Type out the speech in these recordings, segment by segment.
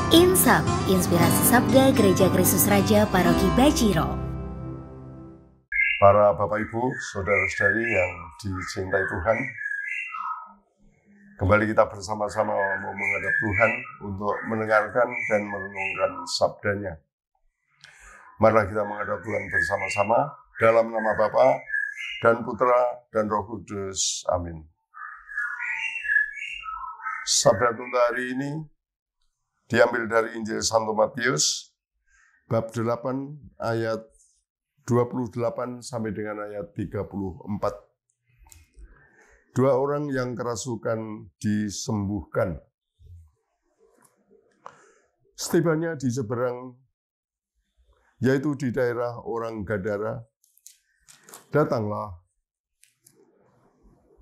Insap, Inspirasi Sabda Gereja Kristus Raja Paroki Bajiro. Para Bapak Ibu, Saudara-saudari yang dicintai Tuhan, kembali kita bersama-sama mau menghadap Tuhan untuk mendengarkan dan merenungkan sabdanya. Marilah kita menghadap Tuhan bersama-sama dalam nama Bapa dan Putra dan Roh Kudus. Amin. Sabda untuk hari ini diambil dari Injil Santo Matius, bab 8 ayat 28 sampai dengan ayat 34. Dua orang yang kerasukan disembuhkan. Setibanya di seberang, yaitu di daerah orang Gadara, datanglah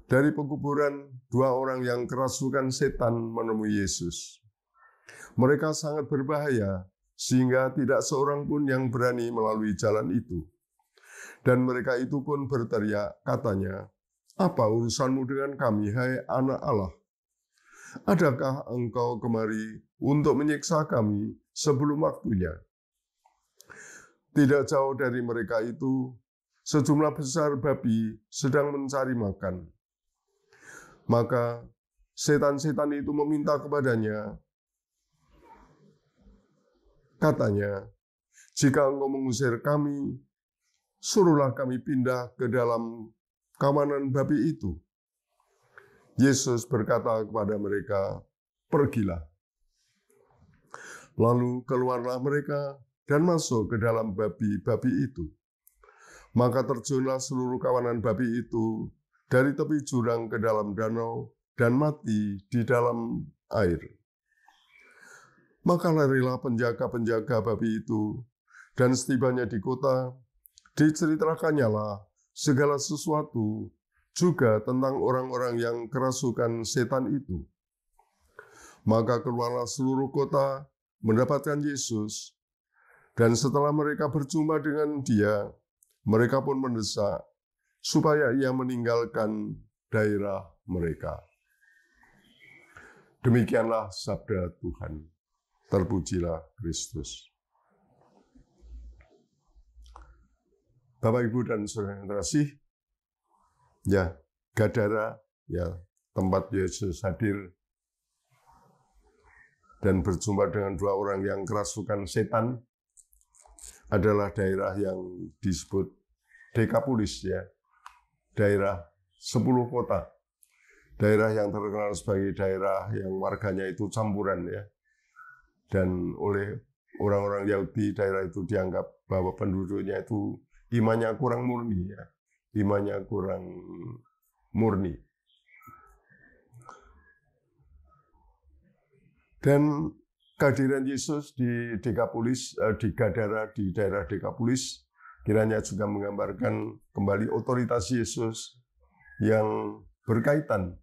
dari pekuburan dua orang yang kerasukan setan menemui Yesus. Mereka sangat berbahaya, sehingga tidak seorang pun yang berani melalui jalan itu. Dan mereka itu pun berteriak, katanya, "Apa urusanmu dengan kami, hai anak Allah? Adakah engkau kemari untuk menyiksa kami sebelum waktunya?" Tidak jauh dari mereka itu, sejumlah besar babi sedang mencari makan. Maka setan-setan itu meminta kepadanya, katanya, "Jika engkau mengusir kami, suruhlah kami pindah ke dalam kawanan babi itu." Yesus berkata kepada mereka, "Pergilah." Lalu keluarlah mereka dan masuk ke dalam babi-babi itu. Maka terjunlah seluruh kawanan babi itu dari tepi jurang ke dalam danau dan mati di dalam air. Maka larilah penjaga-penjaga babi itu, dan setibanya di kota, diceritakannya lah segala sesuatu juga tentang orang-orang yang kerasukan setan itu. Maka keluarlah seluruh kota mendapatkan Yesus, dan setelah mereka berjumpa dengan Dia, mereka pun mendesak supaya Ia meninggalkan daerah mereka. Demikianlah sabda Tuhan. Terpujilah Kristus. Bapak, Ibu, dan Saudara yang terkasih, ya, Gadara, ya, tempat Yesus hadir dan berjumpa dengan dua orang yang kerasukan setan, adalah daerah yang disebut Dekapolis, ya, daerah 10 kota, daerah yang terkenal sebagai daerah yang warganya itu campuran, ya. Dan oleh orang-orang Yahudi, daerah itu dianggap bahwa penduduknya itu imannya kurang murni, ya. Imannya kurang murni. Dan kehadiran Yesus di Dekapolis, di Gadara, di daerah Dekapolis, kiranya juga menggambarkan kembali otoritas Yesus yang berkaitan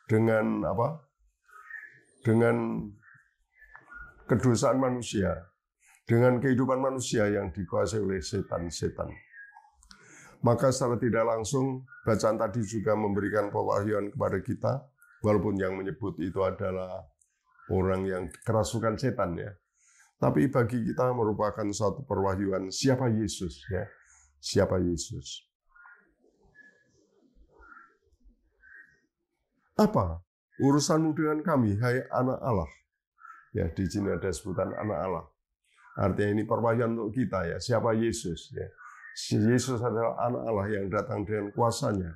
dengan apa? Dengan kedosaan manusia, dengan kehidupan manusia yang dikuasai oleh setan-setan. Maka secara tidak langsung, bacaan tadi juga memberikan pewahyuan kepada kita, walaupun yang menyebut itu adalah orang yang kerasukan setan, ya. Tapi bagi kita merupakan suatu perwahyuan siapa Yesus, ya. Siapa Yesus. Apa urusanmu dengan kami, hai anak Allah? Ya, di sini ada sebutan anak Allah. Artinya ini perwahyuan untuk kita, ya. Siapa Yesus, ya? Yesus adalah anak Allah yang datang dengan kuasanya.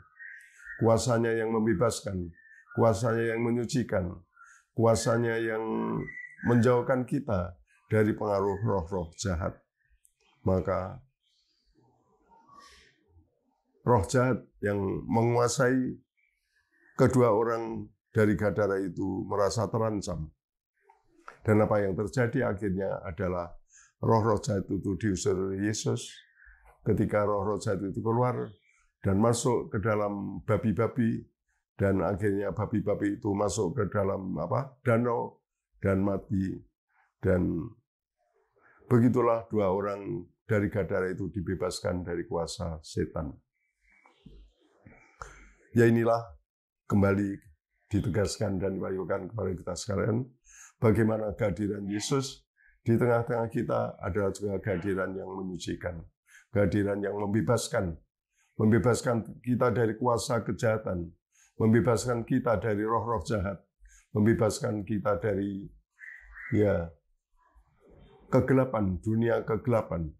Kuasanya yang membebaskan, kuasanya yang menyucikan, kuasanya yang menjauhkan kita dari pengaruh roh-roh jahat. Maka roh jahat yang menguasai kedua orang dari Gadara itu merasa terancam. Dan apa yang terjadi akhirnya adalah roh-roh jahat itu diusir Yesus. Ketika roh-roh jahat itu keluar dan masuk ke dalam babi-babi, dan akhirnya babi-babi itu masuk ke dalam danau dan mati. Dan begitulah dua orang dari Gadara itu dibebaskan dari kuasa setan. Ya, inilah kembali ditegaskan dan diwahyukan kepada kita sekalian, bagaimana kehadiran Yesus di tengah-tengah kita adalah juga kehadiran yang menyucikan, kehadiran yang membebaskan kita dari kuasa kejahatan, membebaskan kita dari roh-roh jahat, membebaskan kita dari kegelapan, dunia kegelapan.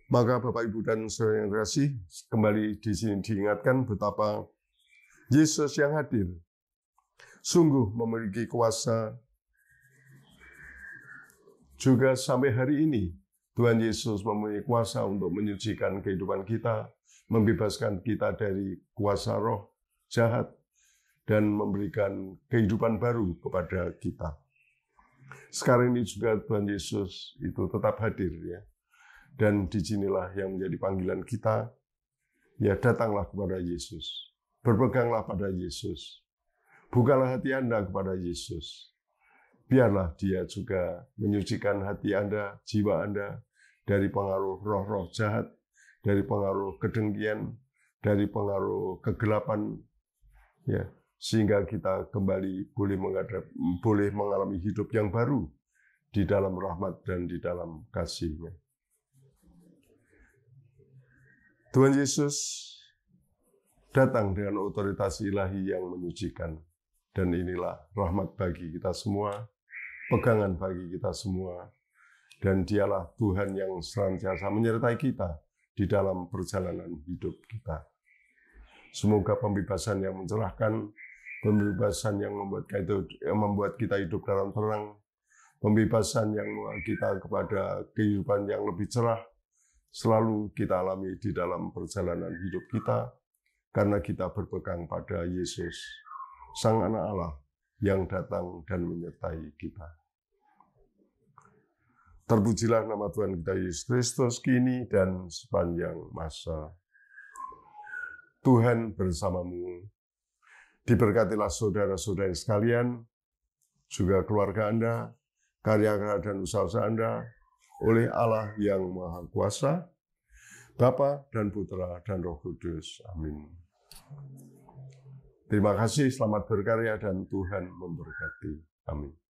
Maka Bapak, Ibu, dan saudara yang terkasih, kembali di sini diingatkan betapa Yesus yang hadir sungguh memiliki kuasa. Juga sampai hari ini, Tuhan Yesus memiliki kuasa untuk menyucikan kehidupan kita, membebaskan kita dari kuasa roh jahat, dan memberikan kehidupan baru kepada kita. Sekarang ini juga Tuhan Yesus itu tetap hadir, ya. Dan disinilah yang menjadi panggilan kita, ya, datanglah kepada Yesus, berpeganglah pada Yesus, bukalah hati Anda kepada Yesus. Biarlah Dia juga menyucikan hati Anda, jiwa Anda, dari pengaruh roh-roh jahat, dari pengaruh kedengkian, dari pengaruh kegelapan, ya, sehingga kita kembali boleh mengalami hidup yang baru di dalam rahmat dan di dalam kasih-Nya. Tuhan Yesus datang dengan otoritas ilahi yang menyucikan, dan inilah rahmat bagi kita semua, pegangan bagi kita semua, dan Dialah Tuhan yang senantiasa menyertai kita di dalam perjalanan hidup kita. Semoga pembebasan yang mencerahkan, pembebasan yang membuat kita hidup dalam terang, pembebasan yang membawa kita kepada kehidupan yang lebih cerah, selalu kita alami di dalam perjalanan hidup kita, karena kita berpegang pada Yesus, Sang Anak Allah yang datang dan menyertai kita. Terpujilah nama Tuhan kita Yesus Kristus kini dan sepanjang masa. Tuhan bersamamu. Diberkatilah saudara-saudari sekalian, juga keluarga Anda, karya-karya dan usaha Anda, oleh Allah yang Maha Kuasa, Bapa dan Putra dan Roh Kudus. Amin. Terima kasih, selamat berkarya, dan Tuhan memberkati. Amin.